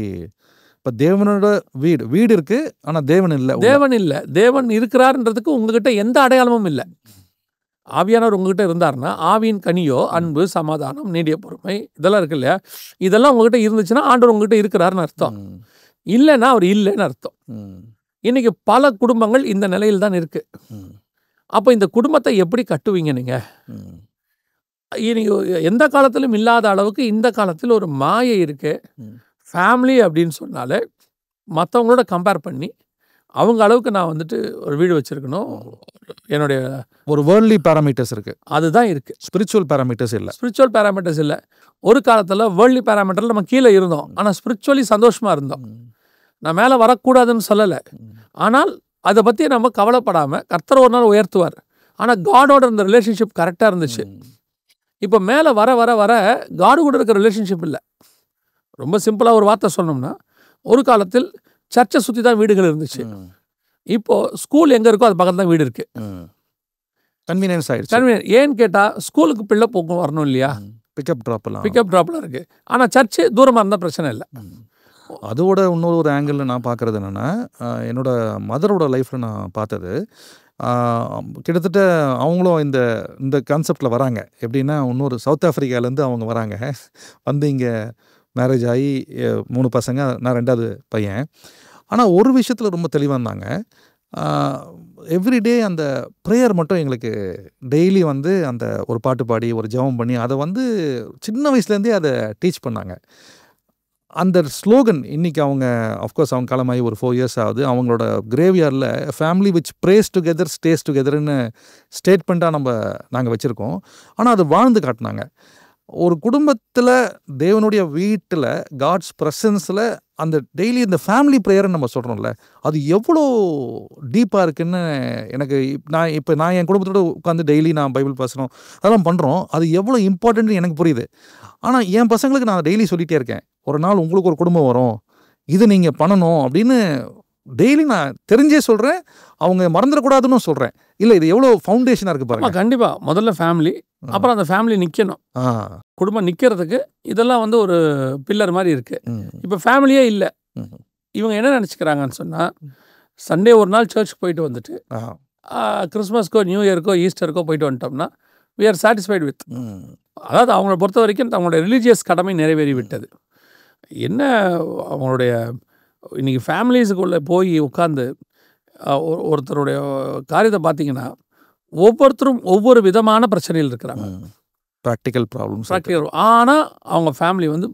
இப்போ தேவனோட வீடு இருக்குது, ஆனால் தேவன் இல்லை. தேவன் இருக்கிறார்ன்றதுக்கு உங்ககிட்ட எந்த அடையாளமும் இல்லை. ஆவியானவர் உங்ககிட்ட இருந்தாருன்னா ஆவியின் கனியோ அன்பு, சமாதானம், நீடிய பொறுமை, இதெல்லாம் இருக்கு இல்லையா, இதெல்லாம் உங்ககிட்ட இருந்துச்சுன்னா ஆண்டவர் உங்ககிட்ட இருக்கிறாருன்னு அர்த்தம். இல்லைன்னா அவர் இல்லைன்னு அர்த்தம். இன்னைக்கு பல குடும்பங்கள் இந்த நிலையில் தான் இருக்கு. அப்போ இந்த குடும்பத்தை எப்படி கட்டுவீங்க நீங்கள்? எந்த காலத்திலும் இல்லாத அளவுக்கு இந்த காலத்தில் ஒரு மாயை இருக்கு. ஃபேமிலி அப்படின்னு சொன்னாலே மற்றவங்களோட கம்பேர் பண்ணி அவங்க அளவுக்கு நான் வந்துட்டு ஒரு வீடு வச்சிருக்கணும், என்னுடைய ஒரு வேர்ல்ட்லி பேராமீட்டர்ஸ் இருக்கு, அதுதான் இருக்கு. ஸ்பிரிச்சுவல் பேராமீட்டர்ஸ் இல்லை. ஒரு காலத்தில் வேர்ல்ட்லி பேராமீட்டரில் நம்ம கீழே இருந்தோம், ஆனால் ஸ்பிரிச்சுவலி சந்தோஷமா இருந்தோம். நான் மேலே வரக்கூடாதுன்னு சொல்லலை, ஆனால் அதை பற்றி நம்ம கவலைப்படாமல் கர்த்தர் ஒரு நாள் உயர்த்துவார். ஆனால் காடோட இந்த ரிலேஷன்ஷிப் கரெக்டாக இருந்துச்சு. இப்போ மேலே வர வர வர காடு கூட இருக்கிற ரிலேஷன்ஷிப் இல்லை. ரொம்ப சிம்பிளாக ஒரு வார்த்தை சொன்னோம்னா, ஒரு காலத்தில் சர்ச்சை சுற்றி தான் வீடுகள் இருந்துச்சு. இப்போ ஸ்கூல் எங்கே இருக்கோ அது பக்கத்தில் தான் வீடு இருக்கு. கன்வீனியன்ஸ் ஆயிடுச்சு. ஏன்னு கேட்டால் ஸ்கூலுக்கு பிள்ளை போக்கும் வரணும் இல்லையா, பிக்கப் ட்ராப்லாம் இருக்குது. ஆனால் சர்ச்சு தூரமாக இருந்தால் பிரச்சனை இல்லை. அதோட இன்னொரு ஆங்கிளில் நான் பார்க்குறது என்னென்னா, என்னோட மதரோட லைஃப்பில் நான் பார்த்தது, கிட்டத்தட்ட அவங்களும் இந்த கான்செப்டில் வராங்க. எப்படின்னா, இன்னொரு சவுத் ஆஃப்ரிக்காலேருந்து அவங்க வராங்க, வந்து இங்கே மேரேஜ் ஆகி 3 பசங்க, நான் 2வது பையன். ஆனால் ஒரு விஷயத்தில் ரொம்ப தெளிவாக இருந்தாங்க. எவ்ரிடே அந்த ப்ரேயர் மட்டும் எங்களுக்கு டெய்லி வந்து அந்த ஒரு பாட்டு பாடி ஒரு ஜெபம் பண்ணி அதை வந்து சின்ன வயசுலேருந்தே அதை டீச் பண்ணாங்க. அந்த ஸ்லோகன் இன்றைக்கி அவங்க அஃப்கோர்ஸ் அவங்க காலமாகி ஒரு 4 இயர்ஸ் ஆகுது. அவங்களோட கிரேவ்யார்டில் family which prays together stays டுகெதர்னு ஸ்டேட்மெண்ட்டாக நாங்கள் வச்சுருக்கோம். ஆனால் அது வாழ்ந்து காட்டினாங்க. ஒரு குடும்பத்தில் தேவனுடைய வீட்டில் காட்ஸ் ப்ரெசன்ஸில் அந்த டெய்லி இந்த ஃபேமிலி ப்ரேயர்னு நம்ம சொல்கிறோம்ல, அது எவ்வளோ டீப்பாக இருக்குன்னு எனக்கு நான் என் குடும்பத்தோடு உட்காந்து டெய்லி நான் பைபிள் பேசுகிறோம், அதெல்லாம் பண்ணுறோம். அது எவ்வளோ இம்பார்ட்டன்ட்னு எனக்கு புரியுது. ஆனால் என் பசங்களுக்கு நான் டெய்லி சொல்லிகிட்டே இருக்கேன், ஒரு நாள் உங்களுக்கு ஒரு குடும்பம் வரும், இது நீங்கள் பண்ணணும் அப்படின்னு டெய்லி நான் தெரிஞ்சே சொல்கிறேன். அவங்க மறந்துடக்கூடாதுன்னு சொல்கிறேன். இல்லை, இது எவ்வளோ ஃபவுண்டேஷனாக இருக்குது பாருங்க. கண்டிப்பாக முதல்ல ஃபேமிலி, அப்புறம் அந்த ஃபேமிலி நிற்கணும். குடும்பம் நிற்கிறதுக்கு இதெல்லாம் வந்து ஒரு பில்லர் மாதிரி இருக்குது. இப்போ ஃபேமிலியே இல்லை. இவங்க என்ன நினச்சிக்கிறாங்கன்னு சொன்னால், சண்டே ஒரு நாள் சர்ச்சுக்கு போயிட்டு வந்துட்டு கிறிஸ்மஸ்க்கோ நியூ இயர்க்கோ ஈஸ்டருக்கோ போயிட்டு வந்துட்டோம்னா we are satisfied with. அதாவது அவங்கள பொறுத்த வரைக்கும் அவங்களுடைய ரிலீஜியஸ் கடமை நிறைவேறி விட்டது. என்ன அவங்களுடைய இன்றைக்கி ஃபேமிலிஸுக்குள்ளே போய் உட்காந்து ஒருத்தருடைய காரியத்தை பார்த்தீங்கன்னா, ஒவ்வொருத்தரும் ஒவ்வொரு விதமான பிரச்சனையில் இருக்கிறாங்க. Practical problems. ஆனால் அவங்க ஃபேமிலி வந்து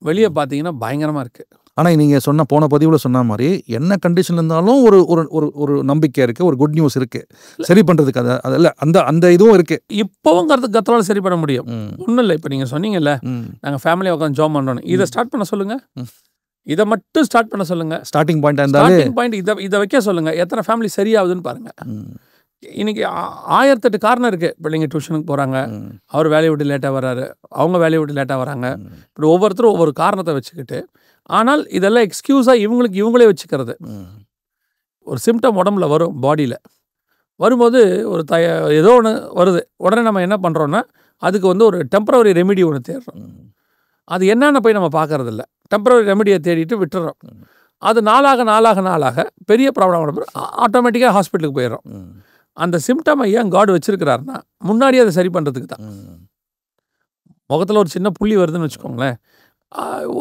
வெளியே பார்த்தீங்கன்னா பயங்கரமாக இருக்குது. ஆனால் நீங்கள் போன பதிவில் சொன்ன மாதிரி என்ன கண்டிஷன் இருந்தாலும் ஒரு ஒரு ஒரு நம்பிக்கை இருக்குது, ஒரு குட் நியூஸ் இருக்குது சரி பண்ணுறதுக்கு. அதில் அந்த இதுவும் இருக்குது. இப்போவும் கத்தரால் சரி பண்ண முடியும். ஒன்றும் இல்லை, இப்போ நீங்கள் சொன்னீங்கல்ல நாங்கள் ஃபேமிலியை உட்காந்து ஜாப் பண்ணுறோன்னு, இதை ஸ்டார்ட் பண்ண சொல்லுங்கள். இதை மட்டும் ஸ்டார்ட் பண்ண சொல்லுங்கள். ஸ்டார்டிங் பாயிண்ட் இதை வைக்க சொல்லுங்கள். எத்தனை ஃபேமிலி சரியாகுதுன்னு பாருங்கள். இன்னைக்கு 1008 காரணம் இருக்குது. பிள்ளைங்க டியூஷனுக்கு போகிறாங்க, அவர் வேலையை விட்டு லேட்டாக வர்றாரு, அவங்க வேலையை விட்டு லேட்டாக வராங்க. இப்படி ஒவ்வொருத்தரும் ஒவ்வொரு காரணத்தை வச்சுக்கிட்டு, ஆனால் இதெல்லாம் எக்ஸ்கியூஸாக இவங்களே வச்சுக்கிறது. ஒரு சிம்டம் உடம்புல வரும், பாடியில் வரும்போது ஒரு ஏதோ ஒன்று வருது, உடனே நம்ம என்ன பண்ணுறோன்னா அதுக்கு வந்து ஒரு டெம்பரவரி ரெமிடி ஒன்று தேடுறோம். அது என்னென்னு போய் நம்ம பார்க்கறதில்ல, டெம்பரவரி ரெமிடியை தேடிட்டு விட்டுறோம். அது நாளாக பெரிய ப்ராப்ளம் வர ஆட்டோமேட்டிக்காக ஹாஸ்பிட்டலுக்கு போயிடுறோம். அந்த சிம்டமை ஏன் காட் வச்சிருக்கிறாருன்னா முன்னாடியே அதை சரி பண்ணுறதுக்கு தான். முகத்தில் ஒரு சின்ன புள்ளி வருதுன்னு வச்சுக்கோங்களேன்,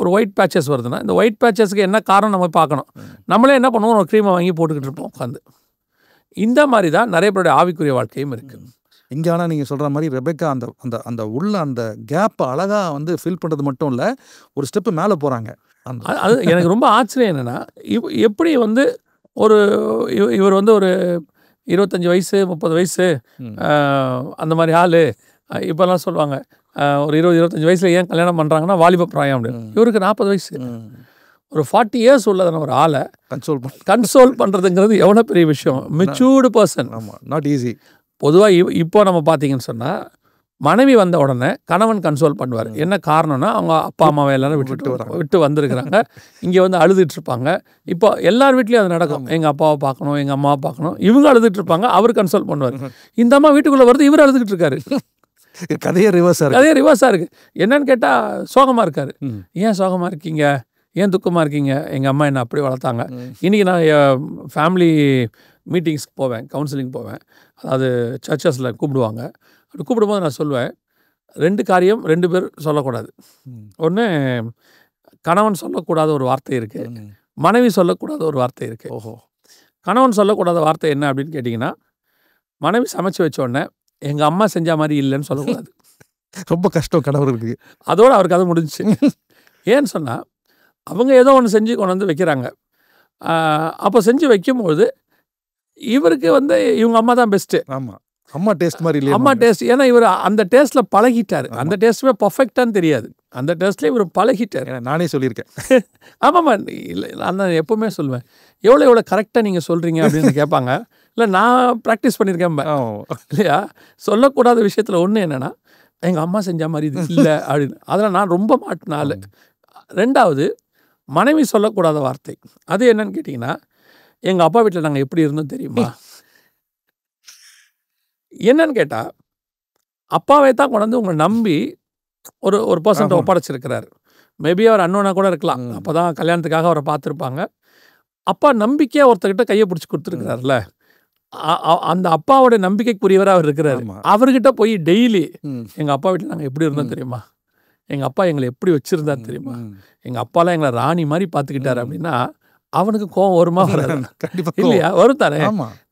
ஒரு ஒயிட் பேச்சஸ் வருதுன்னா இந்த ஒயிட் பேச்சஸ்க்கு என்ன காரணம் நம்ம பார்க்கணும். நம்மளே என்ன பண்ணுவோம், ஒரு க்ரீமை வாங்கி போட்டுக்கிட்டு இருப்போம் உட்காந்து. இந்த மாதிரி தான் நிறைய பேருடைய ஆவிக்குரிய வாழ்க்கையும் இருக்குது. இங்கே ஆனால் நீங்கள் சொல்கிற மாதிரி ரெபெக்கா அந்த அந்த அந்த உள்ள அந்த கேப்பை அழகாக வந்து ஃபில் பண்ணுறது மட்டும் இல்லை, ஒரு ஸ்டெப்பு மேலே போகிறாங்க. அது எனக்கு ரொம்ப ஆச்சரியம் என்னென்னா, எப்படி வந்து ஒரு இவர் வந்து ஒரு 25 வயசு 30 வயசு அந்த மாதிரி ஆள் இப்போல்லாம் சொல்லுவாங்க, ஒரு 20-25 வயசில் ஏன் கல்யாணம் பண்ணுறாங்கன்னா வாலிப பிராயம் அப்படின்னு. இவருக்கு 40 வயசு, ஒரு 40 இயர்ஸ் உள்ளதான ஒரு ஆளை கன்சோல் பண்ணுறதுங்கிறது எவ்வளோ பெரிய விஷயம். Matured person. ஆமாம், நாட் ஈஸி. பொதுவாக இப்போ நம்ம பார்த்தீங்கன்னு சொன்னால் மனைவி வந்த உடனே கணவன் கன்சோல் பண்ணுவார். என்ன காரணம்னா அவங்க அப்பா அம்மாவை எல்லாரும் விட்டு வந்திருக்கிறாங்க, இங்கே வந்து அழுதுட்டு இருப்பாங்க. இப்போ எல்லார் வீட்லேயும் அது நடக்கும். எங்கள் அப்பாவை பார்க்கணும், எங்கள் அம்மாவை பார்க்கணும், இவங்க அழுதுட்டு இருப்பாங்க, அவர் கன்சோல் பண்ணுவார். இந்த அம்மா வீட்டுக்குள்ளே வருது, இவர் அழுதுகிட்டு இருக்காரு. கதையே ரிவர்ஸாக இருக்குது. என்னன்னு கேட்டால் சோகமாக இருக்காரு. ஏன் சோகமாக இருக்கீங்க, ஏன் துக்கமாக இருக்கீங்க, எங்கள் அம்மா என்ன அப்படி வளர்த்தாங்க. இன்றைக்கி நான் ஃபேமிலி மீட்டிங்ஸ்க்கு போவேன், கவுன்சிலிங் போவேன், அதாவது சர்ச்சஸில் கூப்பிடுவாங்க. அப்படி கூப்பிடும்போது நான் சொல்லுவேன், 2 காரியம் 2 பேர் சொல்லக்கூடாது. ஒன்று, கணவன் சொல்லக்கூடாத ஒரு வார்த்தை இருக்குது, மனைவி சொல்லக்கூடாத ஒரு வார்த்தை இருக்குது. ஓஹோ. கணவன் சொல்லக்கூடாத வார்த்தை என்ன அப்படின்னு கேட்டிங்கன்னா, மனைவி சமைச்சு வச்ச உடனே எங்கள் அம்மா செஞ்ச மாதிரி இல்லைன்னு சொல்லக்கூடாது. ரொம்ப கஷ்டம் கணவருக்கு. அதோடு அவருக்கு அது முடிஞ்சிச்சு. ஏன்னு சொன்னால் அவங்க ஏதோ ஒன்று செஞ்சு கொண்டு வந்து வைக்கிறாங்க. அப்போ செஞ்சு வைக்கும்போது இவருக்கு வந்து இவங்க அம்மா தான் பெஸ்ட்டு. ஆமாம், அம்மா டேஸ்ட் மாதிரி இல்லையா, அம்மா டேஸ்ட். ஏன்னா இவர் அந்த டேஸ்ட்டில் பழகிட்டார். அந்த டேஸ்ட்டுமே பர்ஃபெக்டான்னு தெரியாது, அந்த டேஸ்ட்லேயே இவர் பழகிட்டார். நானே சொல்லியிருக்கேன். ஆமாம்மா, இல்லை நான் எப்போவுமே சொல்லுவேன், எவ்வளோ கரெக்டாக நீங்கள் சொல்கிறீங்க அப்படின்னு கேட்பாங்க. இல்லை நான் ப்ராக்டிஸ் பண்ணியிருக்கேன் இல்லையா. சொல்லக்கூடாத விஷயத்தில் ஒன்று என்னென்னா, எங்கள் அம்மா செஞ்ச மாதிரி இது இல்லை அப்படின்னு. அதில் நான் ரொம்ப மாட்டினாள். 2வது, மனைவி சொல்லக்கூடாத வார்த்தை. அது என்னன்னு கேட்டிங்கன்னா, எங்கள் அப்பா வீட்டில் நாங்கள் எப்படி இருந்தோம் தெரியுமா. என்னன்னு கேட்டால், அப்பாவை தான் கொண்டு வந்து உங்களை நம்பி ஒரு பர்சன்ட்டை ஒப்படைச்சிருக்கிறாரு. மேபி அவர் அண்ணனா கூட இருக்கலாம், அப்போ தான் கல்யாணத்துக்காக அவரை பார்த்துருப்பாங்க. அப்பா நம்பிக்கையாக ஒருத்தர்கிட்ட கையை பிடிச்சி கொடுத்துருக்கிறாருல, அந்த அப்பாவோட நம்பிக்கைக்குரியவராக அவர் இருக்கிறாரு. அவர்கிட்ட போய் டெய்லி எங்கள் அப்பா வீட்டில் நாங்கள் எப்படி இருந்தோம் தெரியுமா, எங்கள் அப்பா எங்களை எப்படி வச்சுருந்தார் தெரியுமா, எங்கள் அப்பாலாம் எங்களை ராணி மாதிரி பார்த்துக்கிட்டாரு அப்படின்னா அவனுக்கு கோவம் வருமா வராது? இல்லையா, வரும் தானே.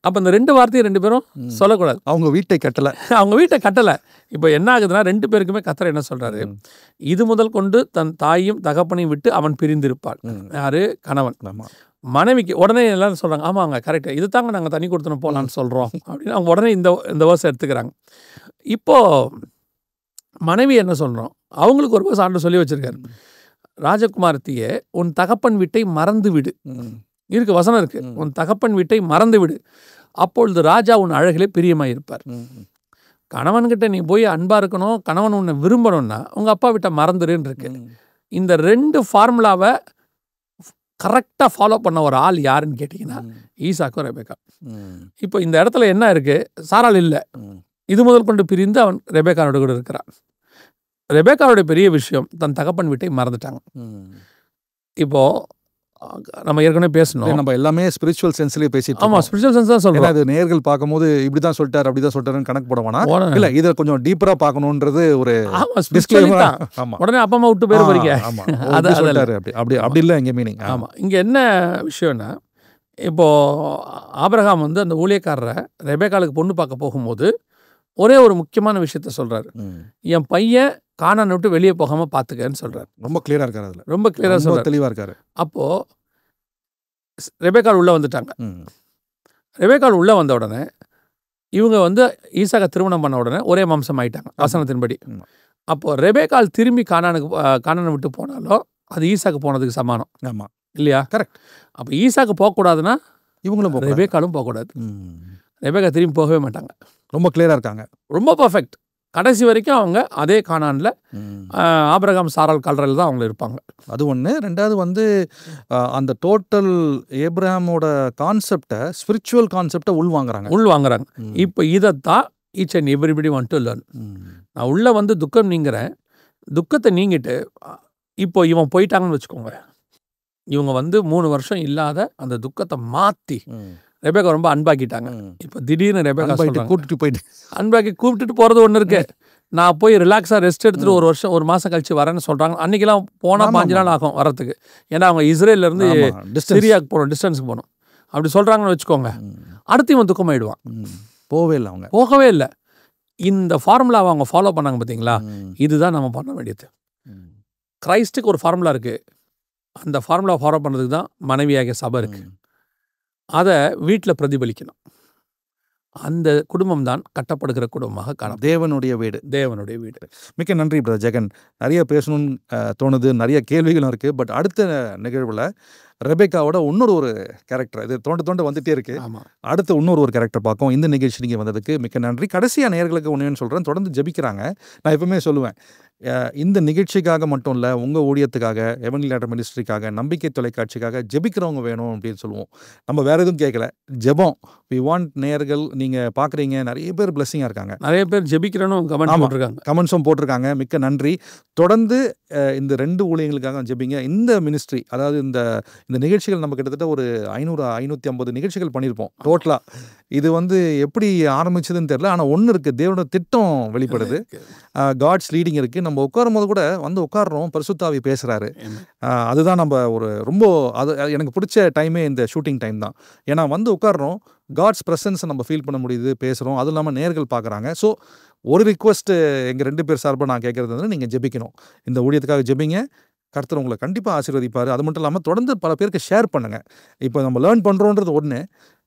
அப்போ இந்த 2 வார்த்தையும் 2 பேரும் சொல்லக்கூடாது. அவங்க வீட்டை கட்டலை. இப்போ என்ன ஆகுதுன்னா, 2 பேருக்குமே கர்த்தர் என்ன சொல்கிறாரு, இது முதல் கொண்டு தன் தாயையும் தகப்பனையும் விட்டு அவன் பிரிந்திருப்பாள். யாரு? கணவன். மனைவிக்கு உடனே எல்லாரும் சொல்கிறாங்க, ஆமாங்க கரெக்டு, இது தாங்க நாங்கள் தனி கொடுத்துன்னு போகலான்னு சொல்கிறோம் அப்படின்னு அவங்க உடனே இந்த வருஷம் எடுத்துக்கிறாங்க. இப்போது மனைவி என்ன சொல்கிறோம், அவங்களுக்கு ஒரு வருஷம் ஆண்டு சொல்லி வச்சுருக்காரு, ராஜகுமாரத்தியே உன் தகப்பன் வீட்டை மறந்து விடு. இருக்கு, வசனம் இருக்கு, உன் தகப்பன் வீட்டை மறந்து விடு, அப்பொழுது ராஜா உன் அழகிலே பிரியமாயிருப்பார். கணவன்கிட்ட நீ போய் அன்பாக இருக்கணும், கணவன் உன்னை விரும்பணும்னா உங்கள் அப்பா வீட்டை மறந்துருன்னு இருக்கு. இந்த 2 ஃபார்முலாவை கரெக்டாக ஃபாலோ பண்ண ஒரு ஆள் யாருன்னு கேட்டிங்கன்னா ஈசாக்கும் ரெபேக்கா. இப்போ இந்த இடத்துல என்ன இருக்குது, சாராள் இல்லை, இது முதல் கொண்டு பிரிந்து அவன் ரெபேக்காவோட கூட இருக்கிறான். ரெபேக்காவுடைய பெரிய விஷயம், தன் தகப்பன் வீட்டை மறந்துட்டாங்க. இப்போது நம்ம ஏற்கனவே பேசணும், நம்ம எல்லாமே ஸ்பிரிச்சுவல் சென்ஸ்லேயே பேசிட்டு. ஆமாம், ஸ்பிரிச்சுவல் சென்ஸ் தான் சொல்கிறோம். அது நேர்கள் பார்க்கும்போது இப்படி தான் சொல்லிட்டார் அப்படி தான் சொல்லிட்டாருன்னு கணக்கு போட வேணாம். இல்லை, இதை கொஞ்சம் டீப்பராக பார்க்கணுன்றது ஒரு உடனே அப்பா அம்மா விட்டு போயிரு போறீங்க. அப்படி இல்லை எங்கள் மீனிங். ஆமாம், இங்கே என்ன விஷயம்னா, இப்போது ஆபிரகாம் வந்து அந்த ஊழியக்காரரை ரெபேக்காளுக்கு பொண்ணு பார்க்க போகும்போது ஒரே ஒரு முக்கியமான விஷயத்த சொல்கிறாரு, என் பையன் கானானை விட்டு வெளியே போகாமல் பார்த்துக்கன்னு சொல்கிறார். ரொம்ப கிளியராக இருக்காரு, அதில் ரொம்ப கிளியராக சொல்கிறார், தெளிவாக இருக்காரு. அப்போது ரெபேக்காள் உள்ளே வந்துட்டாங்க. ரெபேக்காள் உள்ளே வந்த உடனே இவங்க வந்து ஈசாக்கை திருமணம் பண்ண உடனே ஒரே மாம்சம் ஆயிட்டாங்க வசனத்தின்படி. அப்போது ரெபேக்காள் திரும்பி கானானை விட்டு போனாலும் அது ஈசாக்கு போனதுக்கு சமானம். ஆமாம், இல்லையா? கரெக்ட். அப்போ ஈசாக்கு போகக்கூடாதுன்னா இவங்களும் ரெபேக்காலும் போகக்கூடாது. ரெபேக்கா திரும்பி போகவே மாட்டாங்க. ரொம்ப கிளியராக இருக்காங்க. ரொம்ப பர்ஃபெக்ட். கடைசி வரைக்கும் அவங்க அதே கானானில் ஆபிரகாம் சாராள் கல்றையில் தான் அவங்க இருப்பாங்க. அது ஒன்று. ரெண்டாவது வந்து அந்த டோட்டல் ஏப்ரஹாமோட கான்செப்டை, ஸ்பிரிச்சுவல் கான்செப்டை உள்வாங்குறாங்க. இப்போ இதைத்தான் each and everybody want to learn. நான் உள்ளே வந்து துக்கம் நீங்கிறேன், துக்கத்தை நீங்கிட்டு இப்போ இவன் போயிட்டாங்கன்னு வச்சுக்கோங்க, இவங்க வந்து 3 வருஷம் இல்லாத அந்த துக்கத்தை மாற்றி ரெபேக்கா ரொம்ப அன்பாக்கிட்டாங்க. இப்போ திடீர்னு ரெபேக்கா அன்பாக்கி கூப்பிட்டுட்டு போகிறது ஒன்று இருக்கு. நான் போய் ரிலாக்ஸாக ரெஸ்ட் எடுத்துகிட்டு ஒரு மாதம் கழிச்சு வரேன்னு சொல்கிறாங்க. அன்றைக்கெல்லாம் போனால் 5 நாள் ஆகும் வரத்துக்கு. ஏன்னா அவங்க இஸ்ரேலேருந்து சிரியாவுக்கு போகணும், டிஸ்டன்ஸுக்கு போகணும். அப்படி சொல்கிறாங்கன்னு வச்சுக்கோங்க, அடுத்து இவன் துக்கமாயிடுவான். போகவே இல்லை. இந்த ஃபார்முலாவை அவங்க ஃபாலோ பண்ணாங்க பார்த்தீங்களா, இதுதான் நம்ம பண்ண வேண்டியது. கிரைஸ்டுக்கு ஒரு ஃபார்முலா இருக்குது. அந்த ஃபார்முலா ஃபாலோ பண்ணுறதுக்கு தான் மனைவியாகிய சபை இருக்குது. அதை வீட்டில் பிரதிபலிக்கணும். அந்த குடும்பம் தான் கட்டப்படுகிற குடும்பமாக காணும். தேவனுடைய வீடு. மிக்க நன்றி பிரதர் ஜெகன். நிறைய பேசணும்னு தோணுது, நிறைய கேள்விகளும் இருக்குது. பட் அடுத்த நிகழ்வில் ரெபேக்காவோட இன்னொரு கேரக்டர், இது தோண்ட வந்துட்டே இருக்கு. அடுத்து இன்னொரு கேரக்டர் பார்க்கும். இந்த நிகழ்ச்சி நீங்கள் வந்ததுக்கு மிக்க நன்றி. கடைசியாக நேயர்களுக்கு ஒன்றுன்னு சொல்கிறேன், தொடர்ந்து ஜெபிக்கிறாங்க. நான் எப்பவுமே சொல்லுவேன், இந்த நிகழ்ச்சிக்காக மட்டும் இல்லை, உங்கள் ஊழியத்துக்காக, எவன்கேலியல் லேட்டர் மினிஸ்ட்ரிக்காக, நம்பிக்கை தொலைக்காட்சிக்காக ஜெபிக்கிறவங்க வேணும் அப்படின்னு சொல்லுவோம். நம்ம வேறு எதுவும் கேட்கல, ஜெபம். வி வாண்ட் நேயர்கள், நீங்கள் பார்க்குறீங்க, நிறைய பேர் பிளெஸ்ஸிங்காக இருக்காங்க, நிறைய பேர் ஜெபிக்கிறனும் கமெண்ட்ஸும் போட்டிருக்காங்க. மிக்க நன்றி. தொடர்ந்து இந்த 2 ஊழியங்களுக்காக ஜெபிங்க. இந்த மினிஸ்ட்ரி, அதாவது இந்த நிகழ்ச்சிகள் நம்ம கிட்டத்தட்ட ஒரு 500-550 நிகழ்ச்சிகள் பண்ணியிருப்போம் டோட்டலாக. இது வந்து எப்படி ஆரம்பிச்சதுன்னு தெரியல, ஆனால் ஒன்று இருக்குது, தேவனோட திட்டம் வெளிப்படுது, காட்ஸ் லீடிங் இருக்குது. நம்ம உட்காரும் போது கூட வந்து உட்காடுறோம், பரிசுத்தாவி பேசுகிறாரு. அதுதான் நம்ம ரொம்ப அது எனக்கு பிடிச்ச டைமே இந்த ஷூட்டிங் டைம் தான். ஏன்னா வந்து உட்காடுறோம், காட்ஸ் ப்ரெசன்ஸை நம்ம ஃபீல் பண்ண முடியுது, பேசுகிறோம். அதுவும் இல்லாமல் நேர்கள் பார்க்குறாங்க. ஸோ ஒரு ரிக்வஸ்ட்டு எங்கள் 2 பேர் சார்பாக நான் கேட்குறது வந்து, நீங்கள் ஜெபிக்கணும். இந்த ஊழியத்துக்காக ஜெபிங்க. கர்த்தர் உங்களை கண்டிப்பாக ஆசீர்வதிப்பார். அது மட்டும் இல்லாமல் தொடர்ந்து பல பேருக்கு ஷேர் பண்ணுங்கள். இப்போ நம்ம லேர்ன் பண்ணுறோன்றது ஒன்று,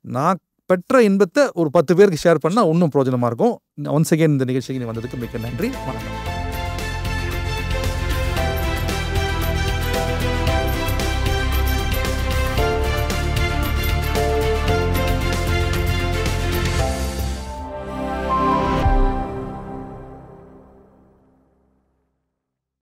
நான் பெற்ற இன்பத்தை ஒரு 10 பேருக்கு ஷேர் பண்ணால் இன்னும் பிரயோஜனமாக இருக்கும். ஒன்ஸ் அகெயின் இந்த நிகழ்ச்சிக்கு வந்ததுக்கு மிக்க நன்றி. வணக்கம்.